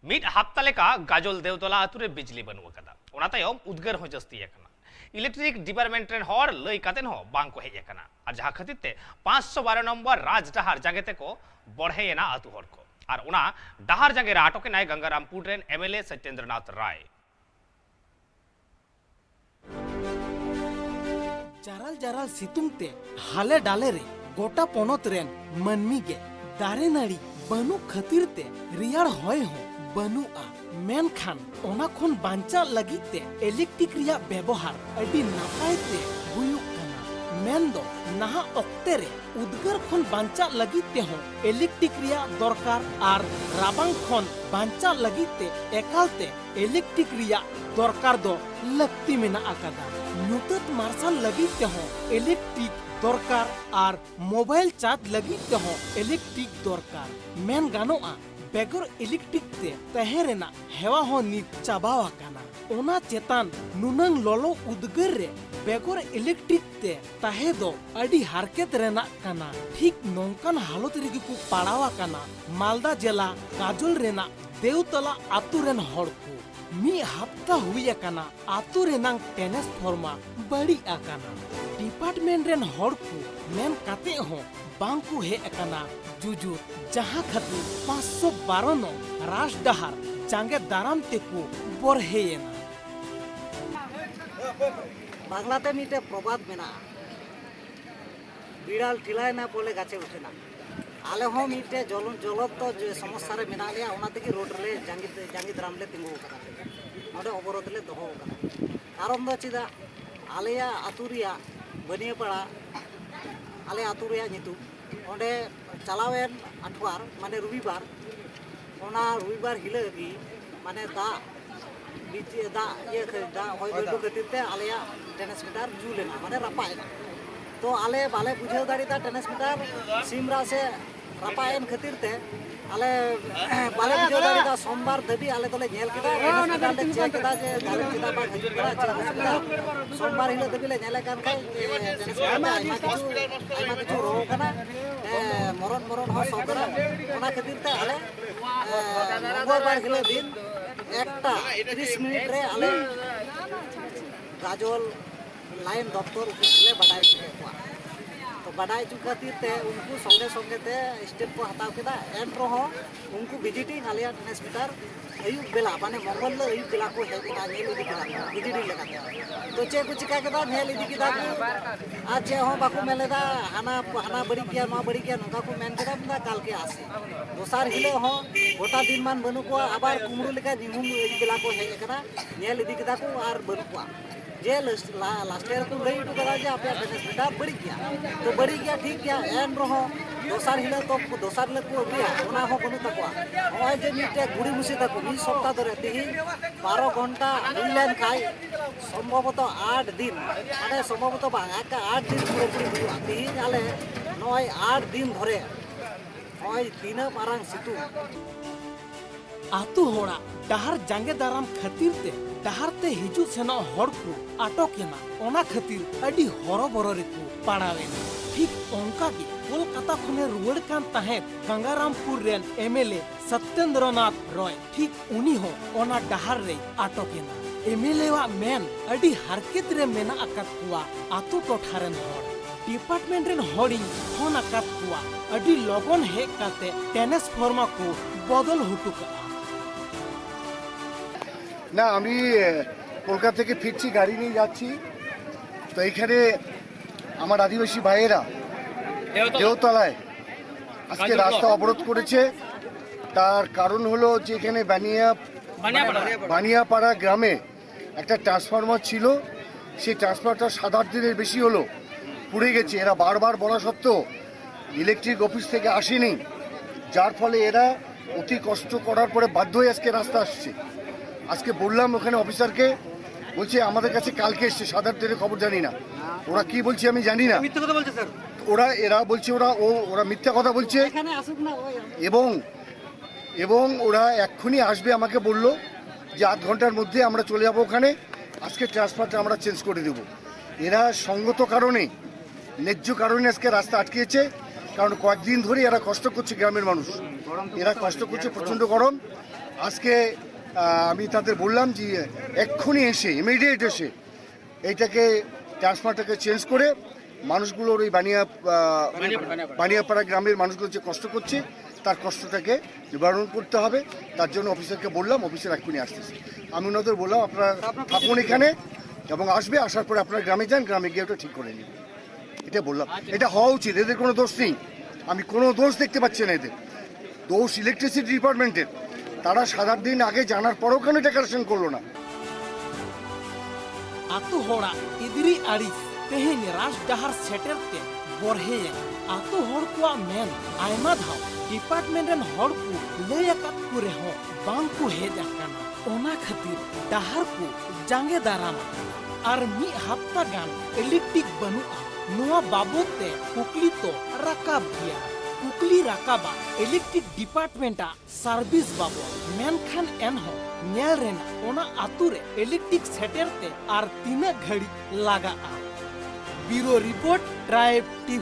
Mid हफ्ता लेका गाजल देवतला आतुरे बिजली बनू अकदा ओना तायम उद्गार हो जस्ती एकना इलेक्ट्रिक डिपार्टमेंट रेन हर लई कातेन हो बांग को हेज एकना और जहां खातिर ते 512 नंबर राज डहार जागेते को बढ़ेना आतु हर को और ओना डहार जागे आटके नाय गंगारामपुर रेन एमएलए सत्येंद्रनाथ राय जाराल जाराल सितुंग ते हाले डाले रे गोटा पोनत रेन मनमी गे दारे नाड़ी बनू खतिर ते रियाड़ होय हो बनू आ मेन खान ओना खोन बांचा लगी ते इलेक्ट्रिक रिया व्यवहार अडी नापाय ते हुयुक कना मेन दो नहा ऑक्टे रे उद्गार खोन बांचा लगी ते हो इलेक्ट्रिक रिया दरकार आर राबांग खोन बांचा लगी ते एकाल ते इलेक्ट्रिक रिया दरकार दो लगती मेना आकादा नुतत मार्शल लगी ते हो इलेक्ट्रिक दरकार आर मोबाइल चार्ज लगी ते हो इलेक्ट्रिक दरकार मेन गानोआ बेगर इलेक्ट्रिक ते तहेरेना हेवा हो नित चाबावा काना ओना चेतान नुनंग लोलो उद्गार रे बेगर इलेक्ट्रिक ते तहे दो अडी हारकेत रेना काना ठीक नोंकान हालत रेगी को पाड़ावा काना मालदा जिला काजल रेना देवतला आतु रेन हड़ को मी हफ्ता हुई अकाना आतु रेनांग ट्रांसफार्मर बड़ी अकाना डिपार्टमेंट रेन हड़ को मेन काते हो बांग को हे अकाना जुजु जहां खातिर 512 नो राज डहार जांगे दाराम तेको बरहेना बांगलाते मिटे प्रबाद मेना बिड़ाल ठिलाय ना बोले गाचे उठेना आले हो मिटे जलत तो समस्या रे मेना लिया ओना तेगी रोड रे जांगी दाराम ले तिंगु करा नोडे अवरोध ले दोहो करा कारण दो चिदा आलेया आतुरिया बनिया पड़ा आले आतुरिया नितु ओंडे चलावेन अठवार माने रविवार ओना रविवार हिलेगी माने दा बीच दा ये दा होय दो खातिर ते आलेया ट्रांसमीटर जुलेना माने रपायना तो आले बाले बुझाव दाड़ीदा ट्रांसमीटर सिमरा से रपायन खातिर ते आले बाले बुझाव दाड़ीदा सोमवार धबी आले तले नेल केदा ट्रांसमीटर ले चेक केदा जे दाले केदा बा हजूर करा सोमवार हिले धबी ले नेले कान खाय ट्रांसमीटर आइमा किछु रो कना मरण हो सबरा ओना खातिर ते आले मंगलवार हिले दिन एकटा 30 मिनिट रे आले गाजल लाइन दफ्तर ऑफिस ले बडाई चुके तो बडाई चुके खातिर ते उनको संगे संगे ते स्टेप को हटाव केदा एन रहो उनको विजिटिंग आलिया ट्रांसमीटर अयुब बेला माने मंगल ले अयुब बेला को हेल्प केदा नेल इदी केदा विजिटिंग लेकाते तो चे को चिका केदा नेल इदी केदा आज जे हो बाको मेलेदा हाना बड़ी किया मा बड़ी किया नका को मेन केदा ना काल के आसे दोसार हिले हो गोटा दिन मान बनु को आबार कुमरू लेका निहुम अयुब बेला को हेज केदा नेल इदी केदा को आर बनु को जे लास्ट ईयर को लई उठू करा जे आपे ट्रांसमीटर बड़ी गया तो बड़ी गया ठीक गया एन रहो दोसार हिले तो दोसार ले को गया ओना हो बनु तकवा होय जे मिटे गुड़ी मुसी तक मी सप्ताह धरे तिही 12 घंटा इलेन खाई संभवतः 8 दिन माने संभवतः बांगा का 8 दिन पूरी हुआ तिही आले नय 8 दिन धरे होय दिन मारांग सितु आतु होड़ा डहार जांगे दाराम खातिर ते डहार ते हिजु सेना हड़ को आटकेना ओना खातिर अडी हरबरो रे को पाड़ावेना ठीक ओंका की कोलकाता खुने रुवड़ कान ताहे गंगारामपुर रेन एमएलए सत्येंद्रनाथ रॉय ठीक उनी हो ओना डहार रे आटकेना एमएलए वा मेन अडी हरकेत रे मेना अकत कुआ आतु टोठारेन हड़ डिपार्टमेंट रेन हड़ी फोन अकत कुआ अडी लगन हे काते ट्रांसफार्मर को बदल हुटुका না আমি কলকাতা থেকে ফিরছি গাড়ি নিয়ে যাচ্ছি তো এইখানে আমার আদিবাসী ভাইয়েরা দেওতলায় আজকে রাস্তা অবরোধ করেছে তার কারণ হলো যে এখানে বানিয়াপাড়া গ্রামে একটা ট্রান্সফরমার ছিল সেই ট্রান্সফরমারটা 7-8 দিনের বেশি হলো পুড়ে গেছে এরা বারবার বলা সত্ত্বেও ইলেকট্রিক অফিস থেকে আসেনি যার ফলে এরা অতি কষ্ট করার পরে বাধ্য হয়ে আজকে রাস্তা আসছে আজকে বললাম ওখানে অফিসারকে বলছে আমাদের কাছে কালকে এসছে 7-8 দিনের খবর জানি না ওরা কি বলছে আমি জানি না মিথ্যা কথা বলছে স্যার এরা বলছে ওরা মিথ্যা কথা বলছে এখানে আসুক না এবং ওরা এক্ষুনি আসবে আমাকে বলল যে আধ ঘন্টার মধ্যে আমরা চলে যাব ওখানে আজকে ট্রান্সফারটা আমরা চেঞ্জ করে দেব এরা সঙ্গত কারণে ন্যায্য কারণে আজকে রাস্তা আটকেছে কারণ কয়েকদিন ধরে এরা কষ্ট করছে গ্রামের মানুষ এরা কষ্ট করছে প্রচণ্ড গরম আজকে আমি তাদের বললাম যে এক্ষুনি এসে ইমিডিয়েট এসে এইটাকে ট্রান্সফারটাকে চেঞ্জ করে মানুষগুলোর ওই বানিয়াপাড়া গ্রামের মানুষগুলো যে কষ্ট করছে তার কষ্টটাকে নিবারণ করতে হবে। তার জন্য অফিসারকে বললাম, অফিসার এক্ষুনি আসতেছে। আমি ওনাদের বললাম আপনারা থাকুন এখানে এবং আসবে, আসার পরে আপনারা গ্রামে যান, গ্রামে গিয়ে ওটা ঠিক করে নিন। এটা বললাম, এটা হওয়া উচিত। এদের কোনো দোষ নেই, আমি কোনো দোষ দেখতে পাচ্ছি না। এদের দোষ ইলেকট্রিসিটি ডিপার্টমেন্টের। তারা 7 দিন আগে জানার পরেও কেন এটা কারেকশন করলো না? আতো হড়া ইদিরি আড়িস তেহেন রাজ ডাহার সেটেরতে বরহে আতো হড় কোয়া main আয়মা ধাও department rain হড় co লay akat ko reho bang ko hej akana ona khatir dahar ko jange darama ar mi hafta gan electric banua noa babot te kukli to rakab dia kukli rakaba electric department a service babo menkhan enho nyel rena ona ature electric setter te ar tina ghadi laga a bureau report tribe TV